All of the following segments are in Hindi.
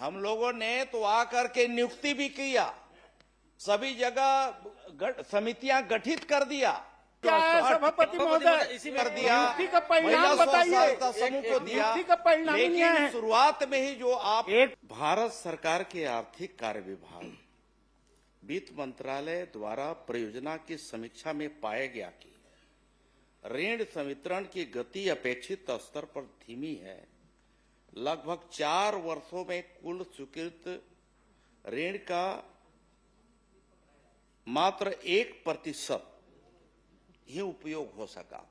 हम लोगों ने तो आकर के नियुक्ति भी किया, सभी जगह समितियां गठित कर दिया। क्या है सभापति महोदय, कर दिया, नियुक्ति का परिणाम बताइए। समूह को दिया, नियुक्ति का परिणाम ही नहीं लेकिन है। शुरुआत में ही जो आप भारत सरकार के आर्थिक कार्य विभाग वित्त मंत्रालय द्वारा परियोजना की समीक्षा में पाया गया कि ऋण संवितरण की गति अपेक्षित स्तर पर धीमी है। लगभग 4 वर्षों में कुल स्वीकृत ऋण का मात्र 1% ही उपयोग हो सका।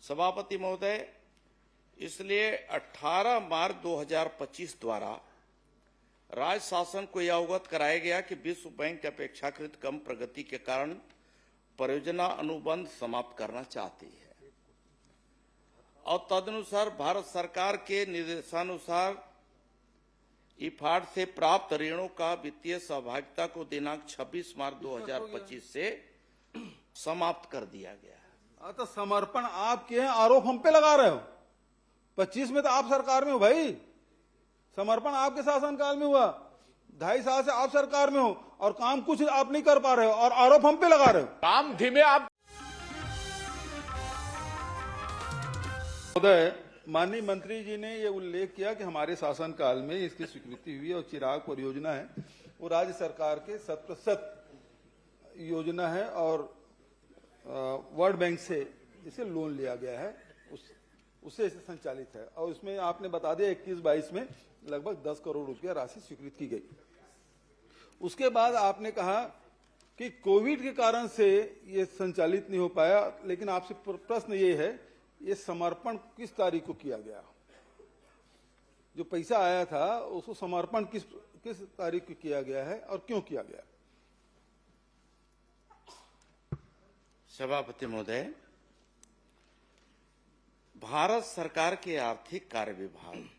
सभापति महोदय, इसलिए 18 मार्च 2025 द्वारा राज्य शासन को यह अवगत कराया गया कि विश्व बैंक अपेक्षाकृत कम प्रगति के कारण परियोजना अनुबंध समाप्त करना चाहती है और तदनुसार भारत सरकार के निर्देशानुसार इफाड से प्राप्त ऋणों का वित्तीय सहभागिता को दिनांक 26 मार्च 2025 से समाप्त कर दिया गया है। तो समर्पण आपके हैं, आरोप हम पे लगा रहे हो। 25 में तो आप सरकार में हो भाई, समर्पण आपके शासनकाल में हुआ। 2.5 साल से आप सरकार में हो और काम कुछ आप नहीं कर पा रहे हो और आरोप हम पे लगा रहे हो। काम धीमे आप महोदय, माननीय मंत्री जी ने ये उल्लेख किया कि हमारे शासनकाल में इसकी स्वीकृति हुई और चिराग परियोजना है वो राज्य सरकार के 100% योजना है और वर्ल्ड बैंक से इसे लोन लिया गया है, उससे इसे संचालित है और उसमें आपने बता दिया 21-22 में लगभग 10 करोड़ रुपया राशि स्वीकृत की गई। उसके बाद आपने कहा कि कोविड के कारण से ये संचालित नहीं हो पाया, लेकिन आपसे प्रश्न ये है, ये समर्पण किस तारीख को किया गया? जो पैसा आया था उसको समर्पण किस तारीख को किया गया है और क्यों किया गया? सभापति महोदय, भारत सरकार के आर्थिक कार्य विभाग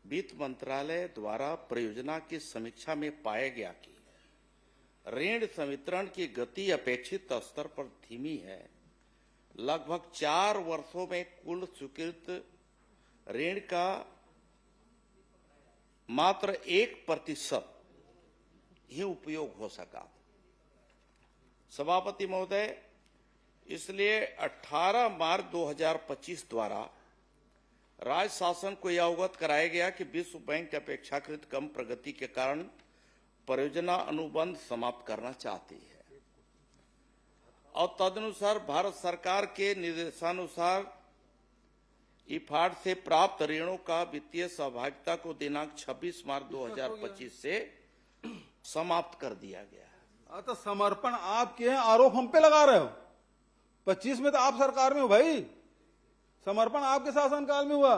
वित्त मंत्रालय द्वारा परियोजना की समीक्षा में पाया गया कि ऋण संवितरण की गति अपेक्षित स्तर पर धीमी है। लगभग 4 वर्षों में कुल स्वीकृत ऋण का मात्र 1% ही उपयोग हो सका। सभापति महोदय, इसलिए 18 मार्च 2025 द्वारा राज्य शासन को यह अवगत कराया गया कि विश्व बैंक अपेक्षाकृत कम प्रगति के कारण परियोजना अनुबंध समाप्त करना चाहती है और तदनुसार भारत सरकार के निर्देशानुसार इफाड से प्राप्त ऋणों का वित्तीय सहभागिता को दिनांक 26 मार्च 2025 से समाप्त कर दिया गया है। तो समर्पण आपके हैं, आरोप हम पे लगा रहे हो। 25 में तो आप सरकार में हो भाई, समर्पण आपके शासनकाल में हुआ।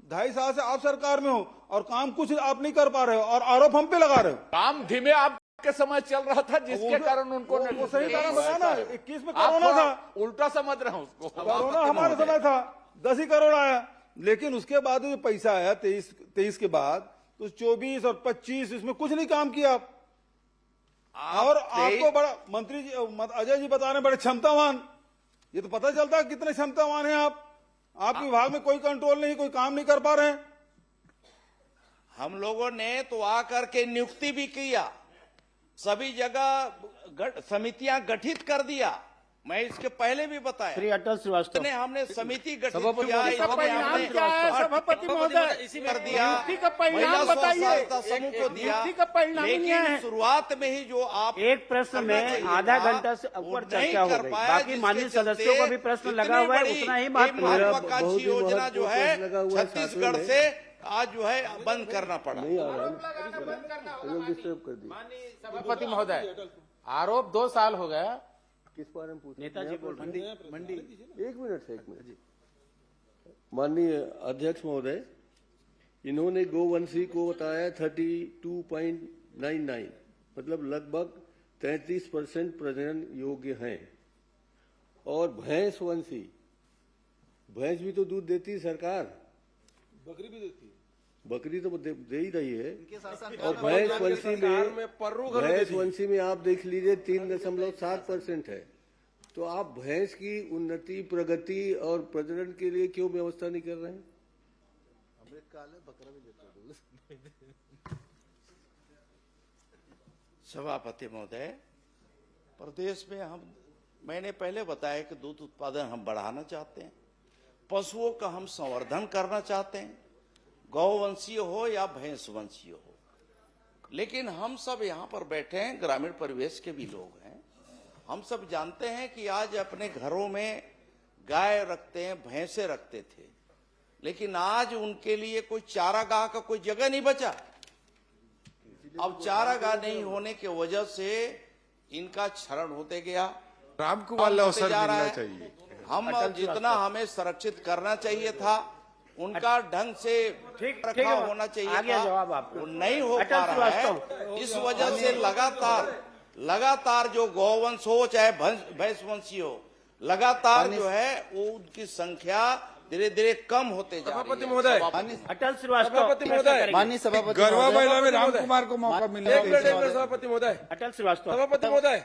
2.5 साल से आप सरकार में हो और काम कुछ आप नहीं कर पा रहे हो और आरोप हम पे लगा रहे हो। काम धीमे आपके समय चल रहा था जिसके कारण उनको वो सही कारण बताना। 21 में कोरोना था, उल्टा समझ रहा हूं उसको। कोरोना हमारे समय था, 10 ही करोड़ आया, लेकिन उसके बाद जो पैसा आया 23 के बाद तो 24 और 25 इसमें कुछ नहीं काम किया और आपको बड़ा मंत्री जी अजय जी बता रहे बड़े क्षमतावान। ये तो पता चलता है कितने क्षमतावान हैं आप। आपके विभाग में कोई कंट्रोल नहीं, कोई काम नहीं कर पा रहे हैं। हम लोगों ने तो आकर के नियुक्ति भी किया, सभी जगह समितियां गठित कर दिया। मैं इसके पहले भी बताया, श्री अटल श्रीवास्तव ने हमने समिति गठित किया, सभापति महोदय कर दिया, नियुक्ति का परिणाम बताइए। समूह को दिया, नियुक्ति का परिणाम ही नहीं है। लेकिन शुरुआत में ही जो आप एक प्रश्न में आधा घंटा से ऊपर चर्चा हो गई, बाकी माननीय सदस्यों को भी प्रश्न लगा हुआ है, उतना ही महत्वाकांक्षी योजना जो है छत्तीसगढ़ से आज जो है बंद करना पड़ा। सभापति महोदय, आरोप 2 साल हो गया। किस बारे में पूछ नेताजी बोल मंडी। एक मिनट माननीय अध्यक्ष महोदय, इन्होंने गोवंशी को बताया 32.99, मतलब लगभग 33% प्रजनन योग्य हैं। और भैंस भी तो दूध देती है सरकार, बकरी भी देती है, बकरी तो दे ही रही है। और भैंस वंशी में आप देख लीजिए 3.7% है। तो आप भैंस की उन्नति, प्रगति और प्रजनन के लिए क्यों व्यवस्था नहीं कर रहे हैं? सभापति महोदय, प्रदेश में मैंने पहले बताया कि दूध उत्पादन हम बढ़ाना चाहते हैं, पशुओं का हम संवर्धन करना चाहते हैं, गौवंशीय हो या भैंसवंशीय हो। लेकिन हम सब यहाँ पर बैठे हैं, ग्रामीण परिवेश के भी लोग हैं। हम सब जानते हैं कि आज अपने घरों में गाय रखते हैं, भैंसे रखते थे, लेकिन आज उनके लिए कोई चारागाह का कोई जगह नहीं बचा। अब चारागाह नहीं होने की वजह से इनका क्षरण होते गया, राम कुमार अवसर जा रहा मिलना है। चाहिए। हम जितना हमें संरक्षित करना चाहिए था, उनका ढंग से ठीक रखा है, होना चाहिए आ गया था, जवाब आपका। वो नहीं हो अटल पा रहा है। श्रीवास्तव। इस वजह से लगातार जो गौवंश हो चाहे भैंसवंशी हो, लगातार जो है वो उनकी संख्या धीरे धीरे कम होते जा रही है। अटल श्रीवास्तव। माननीय सभापति गरवा महिला में राम कुमार को मौका मिलना चाहिए। सभापति महोदय, अटल श्रीवास्तव। सभापति महोदय,